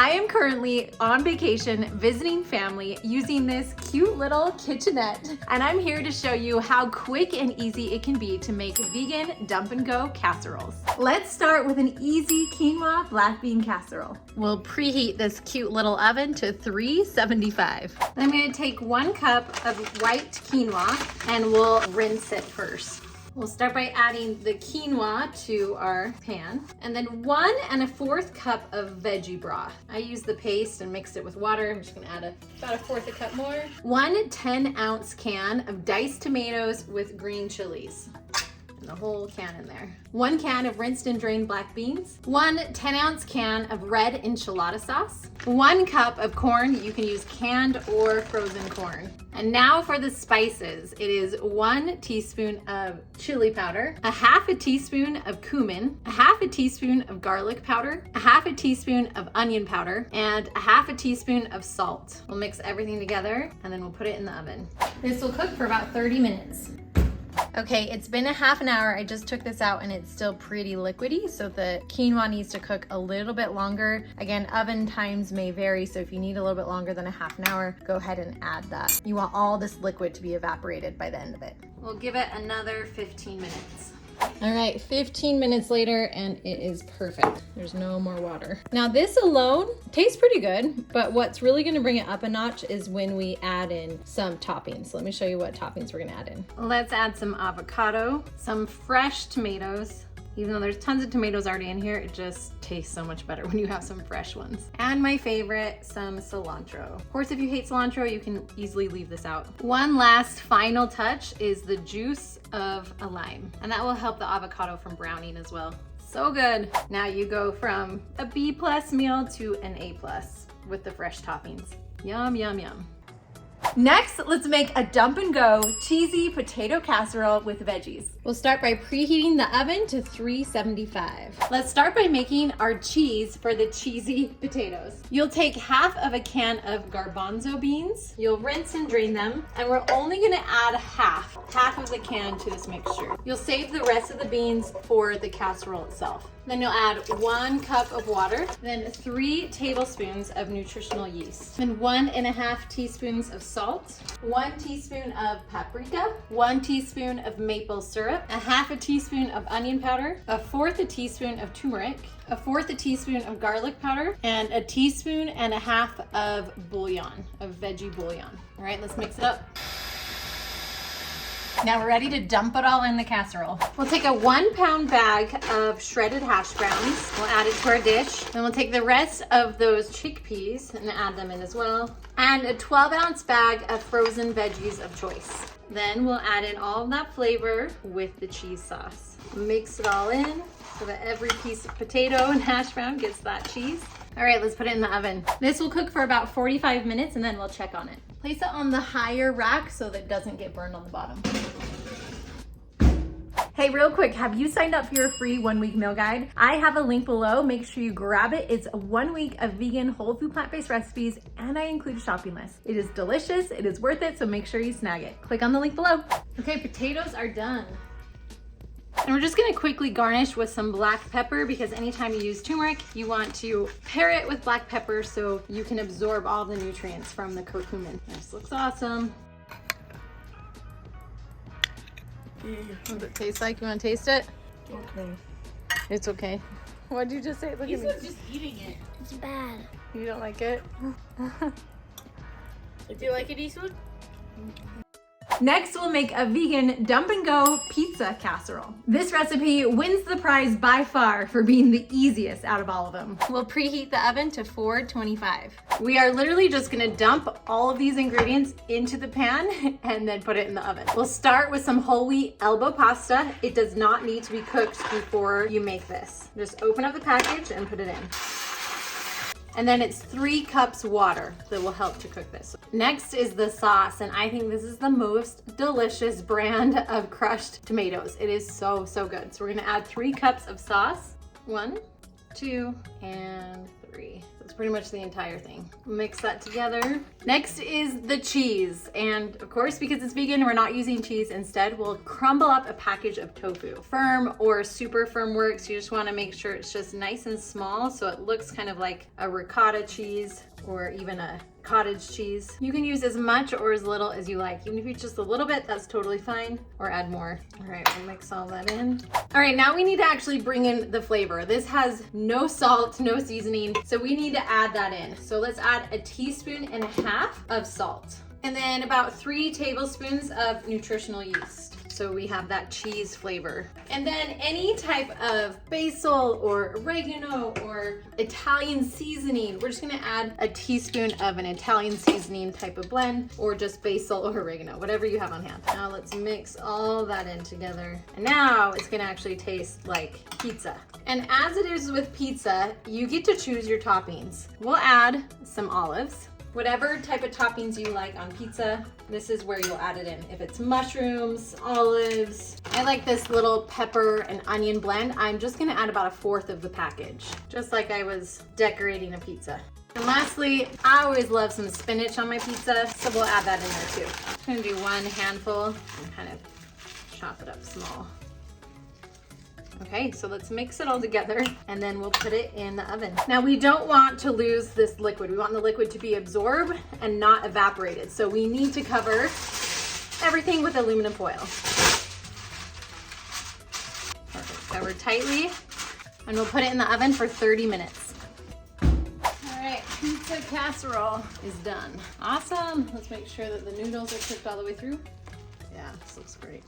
I am currently on vacation visiting family using this cute little kitchenette, and I'm here to show you how quick and easy it can be to make vegan dump and go casseroles. Let's start with an easy quinoa black bean casserole. We'll preheat this cute little oven to 375. Then I'm going to take 1 cup of white quinoa and we'll rinse it first. We'll start by adding the quinoa to our pan, and then 1 1/4 cup of veggie broth. I use the paste and mixed it with water. I'm just gonna add about 1/4 cup more. 1 10-ounce can of diced tomatoes with green chilies. And the whole can in there. 1 can of rinsed and drained black beans. 1 10-ounce can of red enchilada sauce. 1 cup of corn. You can use canned or frozen corn. And now for the spices. It is 1 teaspoon of chili powder, 1/2 teaspoon of cumin, 1/2 teaspoon of garlic powder, 1/2 teaspoon of onion powder, and 1/2 teaspoon of salt. We'll mix everything together and then we'll put it in the oven. This will cook for about 30 minutes. Okay, it's been a half an hour. I just took this out and it's still pretty liquidy, so the quinoa needs to cook a little bit longer. Again, oven times may vary, so if you need a little bit longer than a half an hour, go ahead and add that. You want all this liquid to be evaporated by the end of it. We'll give it another 15 minutes. All right, 15 minutes later and it is perfect. There's no more water. Now this alone tastes pretty good, but what's really gonna bring it up a notch is when we add in some toppings. Let me show you what toppings we're gonna add in. Let's add some avocado, some fresh tomatoes. Even though there's tons of tomatoes already in here, it just tastes so much better when you have some fresh ones. And my favorite, some cilantro. Of course, if you hate cilantro, you can easily leave this out. One last final touch is the juice of a lime, and that will help the avocado from browning as well. So good. Now you go from a B+ meal to an A+ with the fresh toppings. Yum, yum, yum. Next, let's make a dump and go cheesy potato casserole with veggies. We'll start by preheating the oven to 375. Let's start by making our cheese for the cheesy potatoes. You'll take 1/2 of a can of garbanzo beans. You'll rinse and drain them, and we're only gonna add half of the can to this mixture. You'll save the rest of the beans for the casserole itself. Then you'll add 1 cup of water, then 3 tablespoons of nutritional yeast, then 1 1/2 teaspoons of salt, 1 teaspoon of paprika, 1 teaspoon of maple syrup, 1/2 teaspoon of onion powder, 1/4 teaspoon of turmeric, 1/4 teaspoon of garlic powder, and 1.5 teaspoons of bouillon, of veggie bouillon. All right, let's mix it up. Now we're ready to dump it all in the casserole. We'll take a 1-pound bag of shredded hash browns. We'll add it to our dish. Then we'll take the rest of those chickpeas and add them in as well. And a 12-ounce bag of frozen veggies of choice. Then we'll add in all of that flavor with the cheese sauce. Mix it all in so that every piece of potato and hash brown gets that cheese. All right, let's put it in the oven. This will cook for about 45 minutes and then we'll check on it. Place it on the higher rack so that it doesn't get burned on the bottom. Hey, real quick, have you signed up for your free 1-week meal guide? I have a link below. Make sure you grab it. It's 1 week of vegan, whole food, plant-based recipes, and I include a shopping list. It is delicious. It is worth it, so make sure you snag it. Click on the link below. Okay, potatoes are done. And we're just gonna quickly garnish with some black pepper, because anytime you use turmeric, you want to pair it with black pepper so you can absorb all the nutrients from the curcumin. This looks awesome. What does it taste like? You wanna taste it? Okay. It's okay. What did you just say? Look at me. He's just eating it. It's bad. You don't like it? Do you like it, Eastwood? Next, we'll make a vegan dump and go pizza casserole. This recipe wins the prize by far for being the easiest out of all of them. We'll preheat the oven to 425. We are literally just gonna dump all of these ingredients into the pan and then put it in the oven. We'll start with some whole wheat elbow pasta. It does not need to be cooked before you make this. Just open up the package and put it in. And then it's 3 cups water that will help to cook this. Next is the sauce, and I think this is the most delicious brand of crushed tomatoes. It is so, so good. So we're gonna add 3 cups of sauce. 1, 2, and 3. So It's pretty much the entire thing. Mix that together. Next is the cheese. And of course, because it's vegan, we're not using cheese. Instead, we'll crumble up a package of tofu. Firm or super firm works. You just wanna make sure it's just nice and small so it looks kind of like a ricotta cheese or even a cottage cheese. You can use as much or as little as you like. Even if it's just a little bit, that's totally fine, or add more. All right, we'll mix all that in. All right, now we need to actually bring in the flavor. This has no salt, no seasoning, so we need to add that in. So let's add 1.5 teaspoons of salt. And then about 3 tablespoons of nutritional yeast. So we have that cheese flavor. And then any type of basil or oregano or Italian seasoning. We're just gonna add 1 teaspoon of an Italian seasoning type of blend, or just basil or oregano, whatever you have on hand. Now let's mix all that in together. And now it's gonna actually taste like pizza. And as it is with pizza, you get to choose your toppings. We'll add some olives. Whatever type of toppings you like on pizza, this is where you'll add it in. If it's mushrooms, olives, I like this little pepper and onion blend. I'm just gonna add about 1/4 of the package, just like I was decorating a pizza. And lastly, I always love some spinach on my pizza, so we'll add that in there too. I'm gonna do 1 handful and kind of chop it up small. Okay, so let's mix it all together and then we'll put it in the oven. Now we don't want to lose this liquid. We want the liquid to be absorbed and not evaporated. So we need to cover everything with aluminum foil. Perfect, cover tightly, and we'll put it in the oven for 30 minutes. All right, pizza casserole is done. Awesome, let's make sure that the noodles are cooked all the way through. Yeah, this looks great.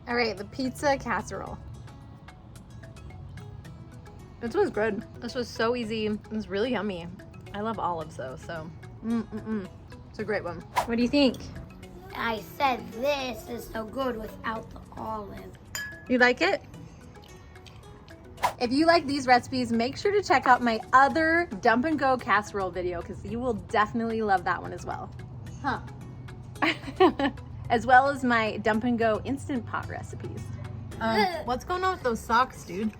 All right, the pizza casserole. This was good. This was so easy. It was really yummy. I love olives though, so it's a great one. What do you think? I said this is so good without the olive. You like it? If you like these recipes, make sure to check out my other Dump and Go casserole video because you will definitely love that one as well. Huh. As well as my Dump and Go Instant Pot recipes. What's going on with those socks, dude?